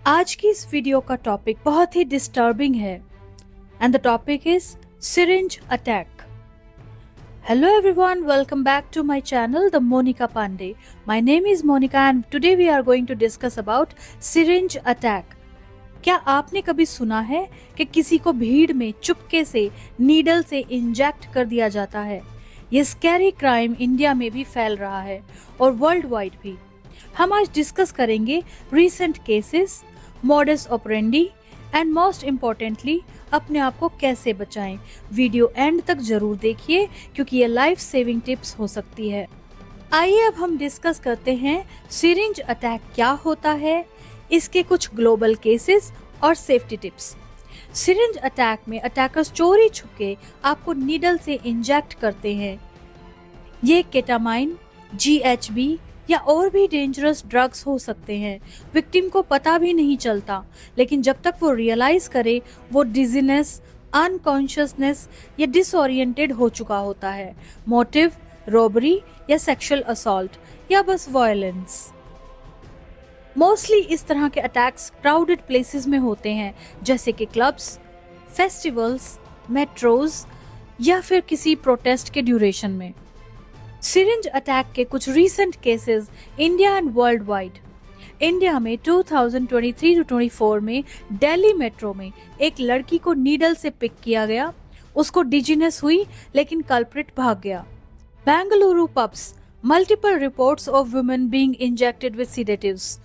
आज की इस वीडियो का टॉपिक बहुत ही डिस्टर्बिंग है and the topic is syringe attack. Hello everyone, welcome back to my channel, The Monica Pandey. My name is Monica and today we are going to discuss about syringe attack. क्या आपने कभी सुना है कि किसी को भीड़ में चुपके से नीडल से इंजेक्ट कर दिया जाता है? ये स्कैरी क्राइम इंडिया में भी फैल रहा है और वर्ल्ड वाइड भी. हम आज डिस्कस करेंगे recent cases, modus operandi and most importantly अपने आप को कैसे बचाएं. वीडियो एंड तक जरूर देखिए क्योंकि ये लाइफ सेविंग टिप्स हो सकती है. आइए अब हम डिस्कस करते हैं सिरिंज अटैक क्या होता है, इसके कुछ ग्लोबल केसेस और सेफ्टी टिप्स. सिरिंज अटैक में अटैकर्स चोरी छुपके आपको नीडल से इंजेक्ट करते हैं. ये केटामाइन, GHB या और भी डेंजरस ड्रग्स हो सकते हैं. विक्टिम को पता भी नहीं चलता, लेकिन जब तक वो रियलाइज करे वो डिजीनेस, अनकॉन्शियसनेस या डिसओरिएंटेड हो चुका होता है. मोटिव रॉबरी या सेक्सुअल असॉल्ट या बस वायलेंस. मोस्टली इस तरह के अटैक्स क्राउडेड प्लेसेस में होते हैं जैसे कि क्लब्स, फेस्टिवल्स, मेट्रोज या फिर किसी प्रोटेस्ट के ड्यूरेशन में. सिरिंज अटैक के कुछ recent cases India and world wide. India में 2023-24 में दिल्ली मेट्रो में एक लड़की को नीडल से पिक किया गया. उसको डिजीनेस हुई लेकिन कल्प्रिट भाग गया. Bengaluru pubs, multiple reports of women being injected with sedatives.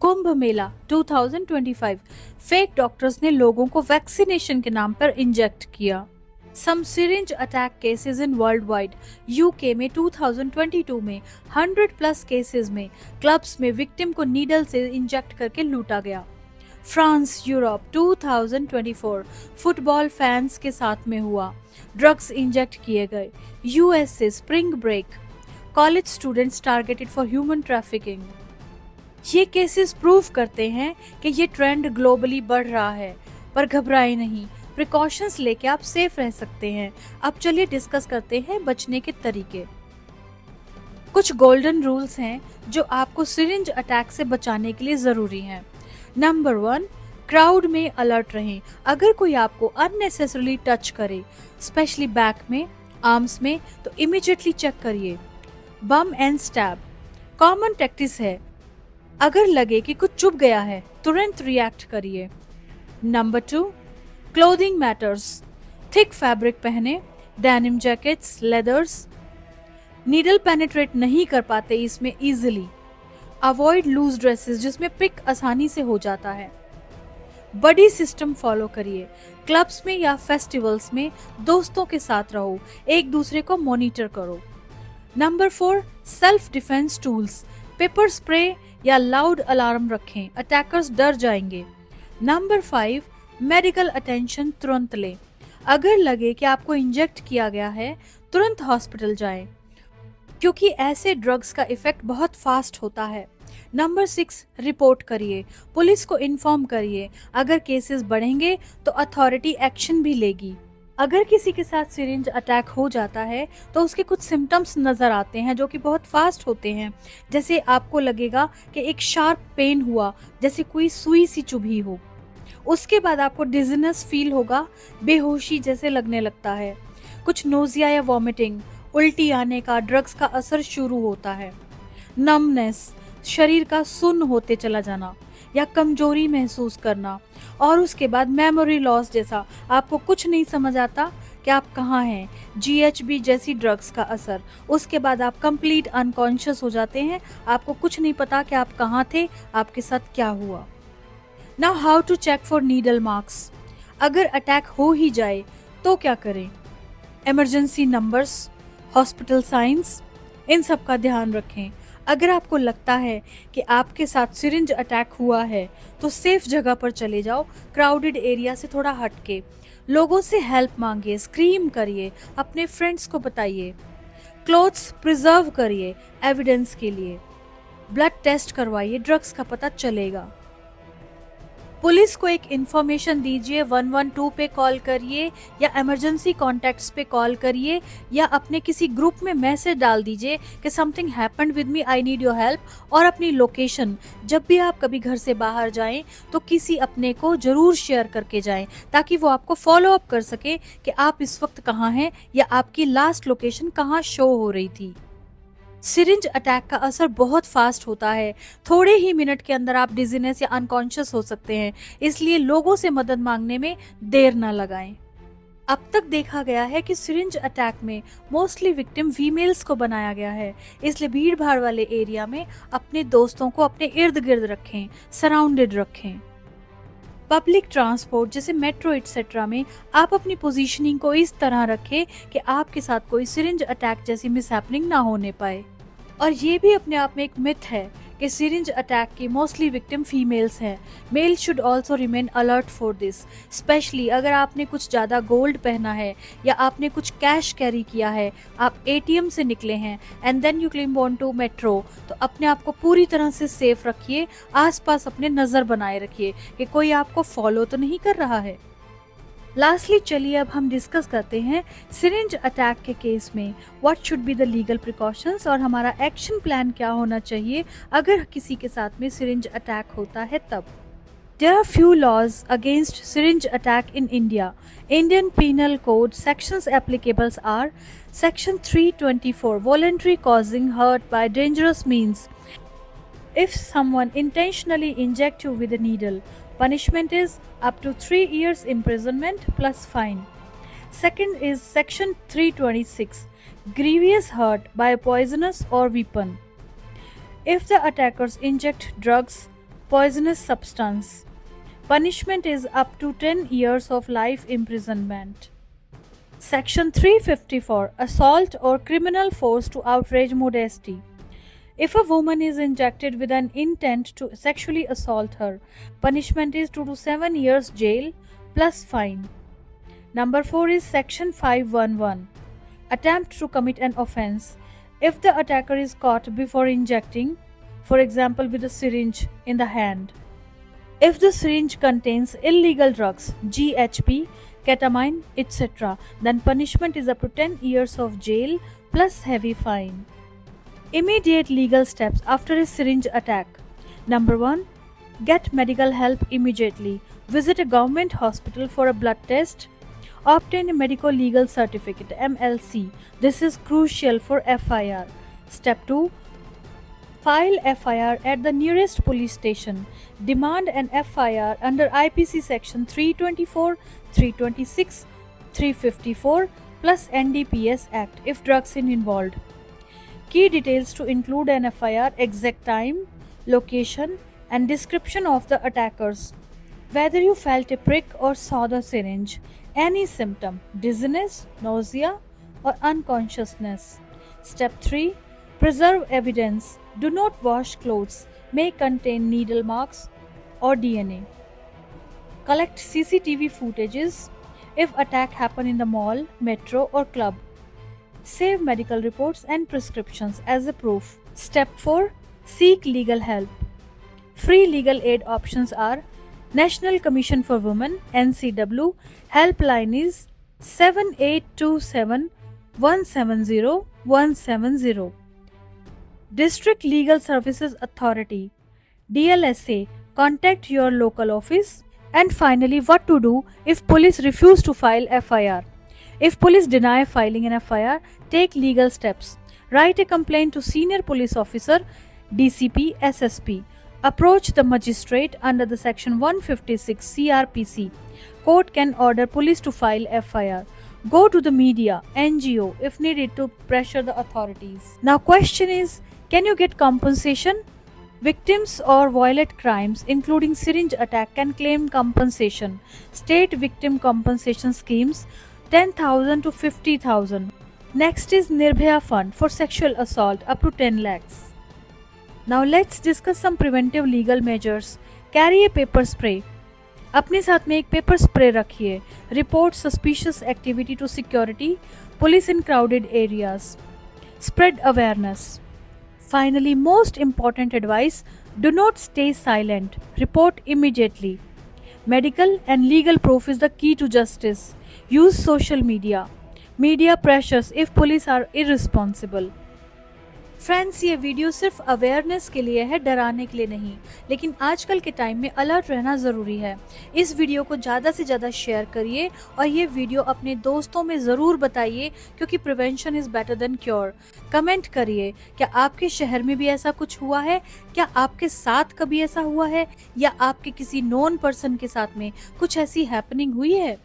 Kumbh Mela 2025, fake doctors ने लोगों को वैक्सीनेशन के नाम पर इंजेक्ट किया. Some syringe attack cases in worldwide. UK में 2022 में 100+ केसेस में क्लब्स में विक्टिम को नीडल से इंजेक्ट करके लूटा गया. फ्रांस, यूरोप 2024 फुटबॉल फैंस के साथ में हुआ, ड्रग्स इंजेक्ट किए गए. USA spring break, college students targeted for human trafficking. ये केसेस प्रूव करते हैं कि ये ट्रेंड ग्लोबली बढ़ रहा है, पर घबराए नहीं, प्रिकॉशंस लेके आप सेफ रह सकते हैं. अब चलिए डिस्कस करते हैं बचने के तरीके. कुछ गोल्डन रूल्स हैं जो आपको सिरिंज अटैक से बचाने के लिए जरूरी हैं. नंबर 1, क्राउड में अलर्ट रहें. अगर कोई आपको अननेसेसरली टच करे, स्पेशली बैक में, आर्म्स में, तो इमीडिएटली चेक करिए. बम एंड स्टैब कॉमन टैक्टिस है. अगर लगे कि कुछ चुभ गया है, तुरंत रिएक्ट करिए. Number 2, clothing matters. Thick fabric पहने, denim jackets, leathers. Needle penetrate नहीं कर पाते इसमें इजीली. अवॉइड लूज ड्रेसेस जिसमें पिक आसानी से हो जाता है. बडी सिस्टम फॉलो करिए. क्लब्स में या फेस्टिवल्स में दोस्तों के साथ रहो, एक दूसरे को मॉनिटर करो. Number 4, self defence tools. Paper spray या लाउड अलार्म रखें, अटैकर्स डर जाएंगे. नंबर 5, मेडिकल अटेंशन तुरंत लें. अगर लगे कि आपको इंजेक्ट किया गया है, तुरंत हॉस्पिटल जाएं, क्योंकि ऐसे ड्रग्स का इफेक्ट बहुत फास्ट होता है. नंबर 6, रिपोर्ट करिए, पुलिस को इन्फॉर्म करिए. अगर केसेस बढ़ेंगे तो अथॉरिटी एक्शन भी लेगी. अगर किसी के साथ सिरिंज अटैक हो जाता है तो उसके कुछ सिम्टम्स नज़र आते हैं जो कि बहुत फास्ट होते हैं. जैसे आपको लगेगा कि एक शार्प पेन हुआ, जैसे कोई सुई सी चुभी हो. उसके बाद आपको डिजीनेस फील होगा, बेहोशी जैसे लगने लगता है. कुछ नोजिया या वॉमिटिंग, उल्टी आने का ड्रग्स का असर शुरू होता है. नमनेस, शरीर का सुन्न होते चला जाना या कमजोरी महसूस करना. और उसके बाद मेमोरी लॉस जैसा, आपको कुछ नहीं समझ आता कि आप कहाँ हैं. GHB जैसी ड्रग्स का असर. उसके बाद आप कंप्लीट अनकॉन्शियस हो जाते हैं, आपको कुछ नहीं पता कि आप कहाँ थे, आपके साथ क्या हुआ. Now how to check for needle marks. अगर अटैक हो ही जाए तो क्या करें? इमरजेंसी नंबर्स, हॉस्पिटल साइंस, इन सब का ध्यान रखें. अगर आपको लगता है कि आपके साथ सिरिंज अटैक हुआ है तो सेफ जगह पर चले जाओ, क्राउडेड एरिया से थोड़ा हटके. लोगों से हेल्प मांगिए, स्क्रीम करिए, अपने फ्रेंड्स को बताइए. क्लोथ्स प्रिजर्व करिए एविडेंस के लिए. ब्लड टेस्ट करवाइए, ड्रग्स का पता चलेगा. पुलिस को एक इन्फॉर्मेशन दीजिए, 112 पे कॉल करिए या इमरजेंसी कॉन्टैक्ट्स पे कॉल करिए या अपने किसी ग्रुप में मैसेज डाल दीजिए कि something happened with me, I need your help, और अपनी लोकेशन जब भी आप कभी घर से बाहर जाएं तो किसी अपने को जरूर शेयर करके जाएं ताकि वो आपको फॉलो अप कर सके कि आप इस वक्त कहाँ हैं या आपकी लास्ट लोकेशन कहाँ शो हो रही थी। सिरिंज अटैक का असर बहुत फास्ट होता है, थोड़े ही मिनट के अंदर आप डिजीनेस या अनकॉन्शियस हो सकते हैं, इसलिए लोगों से मदद मांगने में देर न लगाएं। अब तक देखा गया है कि सिरिंज अटैक में मोस्टली विक्टिम फीमेल्स को बनाया गया है, इसलिए भीड़ भाड़ वाले एरिया में अपने दोस्तों को अपने इर्द गिर्द रखें, सराउंडेड रखें। पब्लिक ट्रांसपोर्ट जैसे मेट्रो एटसेट्रा में आप अपनी पोजीशनिंग को इस तरह रखें कि आपके साथ कोई सिरिंज अटैक जैसी मिसहैपनिंग ना होने पाए। और ये भी अपने आप में एक मिथ है कि सिरिंज अटैक की मोस्टली विक्टिम फीमेल्स हैं। Male should also remain alert for this, specially अगर आपने कुछ ज़्यादा गोल्ड पहना है या आपने कुछ कैश कैरी किया है, आप एटीएम से निकले हैं and then you claim on to metro, तो अपने आप को पूरी तरह से सेफ रखिए, आसपास अपने नज़र बनाए रखिए कि कोई आपको फॉलो तो नहीं कर रहा है। लास्टली चलिए अब हम डिस्कस करते हैं सिरिंज अटैक के केस में what should be the legal precautions और हमारा एक्शन प्लान क्या होना चाहिए अगर किसी के साथ में सिरिंज अटैक होता है तब। There are few laws against syringe attack in India. Indian Penal Code sections applicable are Section 324, voluntary causing hurt by dangerous means. If someone intentionally injects you with a needle, punishment is up to 3 years imprisonment plus fine. Second is Section 326, grievous hurt by a poisonous or weapon. If the attackers inject drugs, poisonous substance, punishment is up to 10 years of life imprisonment. Section 354, assault or criminal force to outrage modesty. If a woman is injected with an intent to sexually assault her, punishment is 2 to 7 years jail plus fine. Number 4 is Section 511, attempt to commit an offense. If the attacker is caught before injecting, for example with a syringe in the hand. If the syringe contains illegal drugs, GHB, ketamine, etc., then punishment is up to 10 years of jail plus heavy fine. Immediate legal steps after a syringe attack. Number 1. Get medical help immediately. Visit a government hospital for a blood test. Obtain a medical legal certificate, MLC. This is crucial for FIR. Step 2. File FIR at the nearest police station. Demand an FIR under IPC section 324, 326, 354 plus NDPS Act if drugs are involved. Key details to include an FIR: exact time, location, and description of the attackers. Whether you felt a prick or saw the syringe, any symptom, dizziness, nausea, or unconsciousness. Step 3. Preserve evidence. Do not wash clothes, may contain needle marks or DNA. Collect CCTV footages if attack happened in the mall, metro, or club. Save medical reports and prescriptions as a proof. Step 4. Seek legal help. Free legal aid options are National Commission for Women (NCW). Helpline is 7827 170 170. District Legal Services Authority (DLSA). Contact your local office. And finally, what to do if police refuse to file FIR. If police deny filing an FIR, take legal steps. Write a complaint to senior police officer, DCP, SSP. Approach the magistrate under the section 156 CRPC. Court can order police to file FIR. Go to the media, NGO if needed to pressure the authorities. Now question is, can you get compensation? Victims or violent crimes including syringe attack can claim compensation. State victim compensation schemes 10,000 to 50,000. Next is Nirbhaya Fund for sexual assault up to 10 lakhs. Now let's discuss some preventive legal measures. Carry a pepper spray. अपने साथ में एक paper spray रखिए. Report suspicious activity to security, police in crowded areas. Spread awareness. Finally, most important advice, do not stay silent. Report immediately. Medical and legal proof is the key to justice. Use social media. Media pressures if police are irresponsible. Friends, ये video सिर्फ awareness के लिए है, डराने के लिए नहीं। लेकिन आजकल के टाइम में अलर्ट रहना ज़रूरी है। इस वीडियो को ज़्यादा से ज़्यादा शेयर करिए और ये वीडियो अपने दोस्तों में ज़रूर बताइए, क्योंकि prevention is better than cure. Comment करिए, क्या आपके शहर में भी ऐसा कुछ हुआ है? क्या आपके साथ कभी ऐसा हुआ है, या आपके किसी नोन पर्सन के साथ में कुछ ऐसी हैपनिंग हुई है?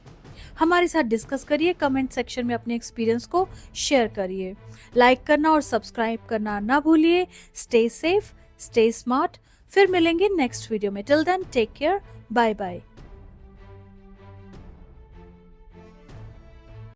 हमारे साथ डिस्कस करिए, कमेंट सेक्शन में अपने एक्सपीरियंस को शेयर करिए। लाइक करना और सब्सक्राइब करना ना भूलिए। Stay safe, stay smart. फिर मिलेंगे नेक्स्ट वीडियो में। Till then take care, bye bye.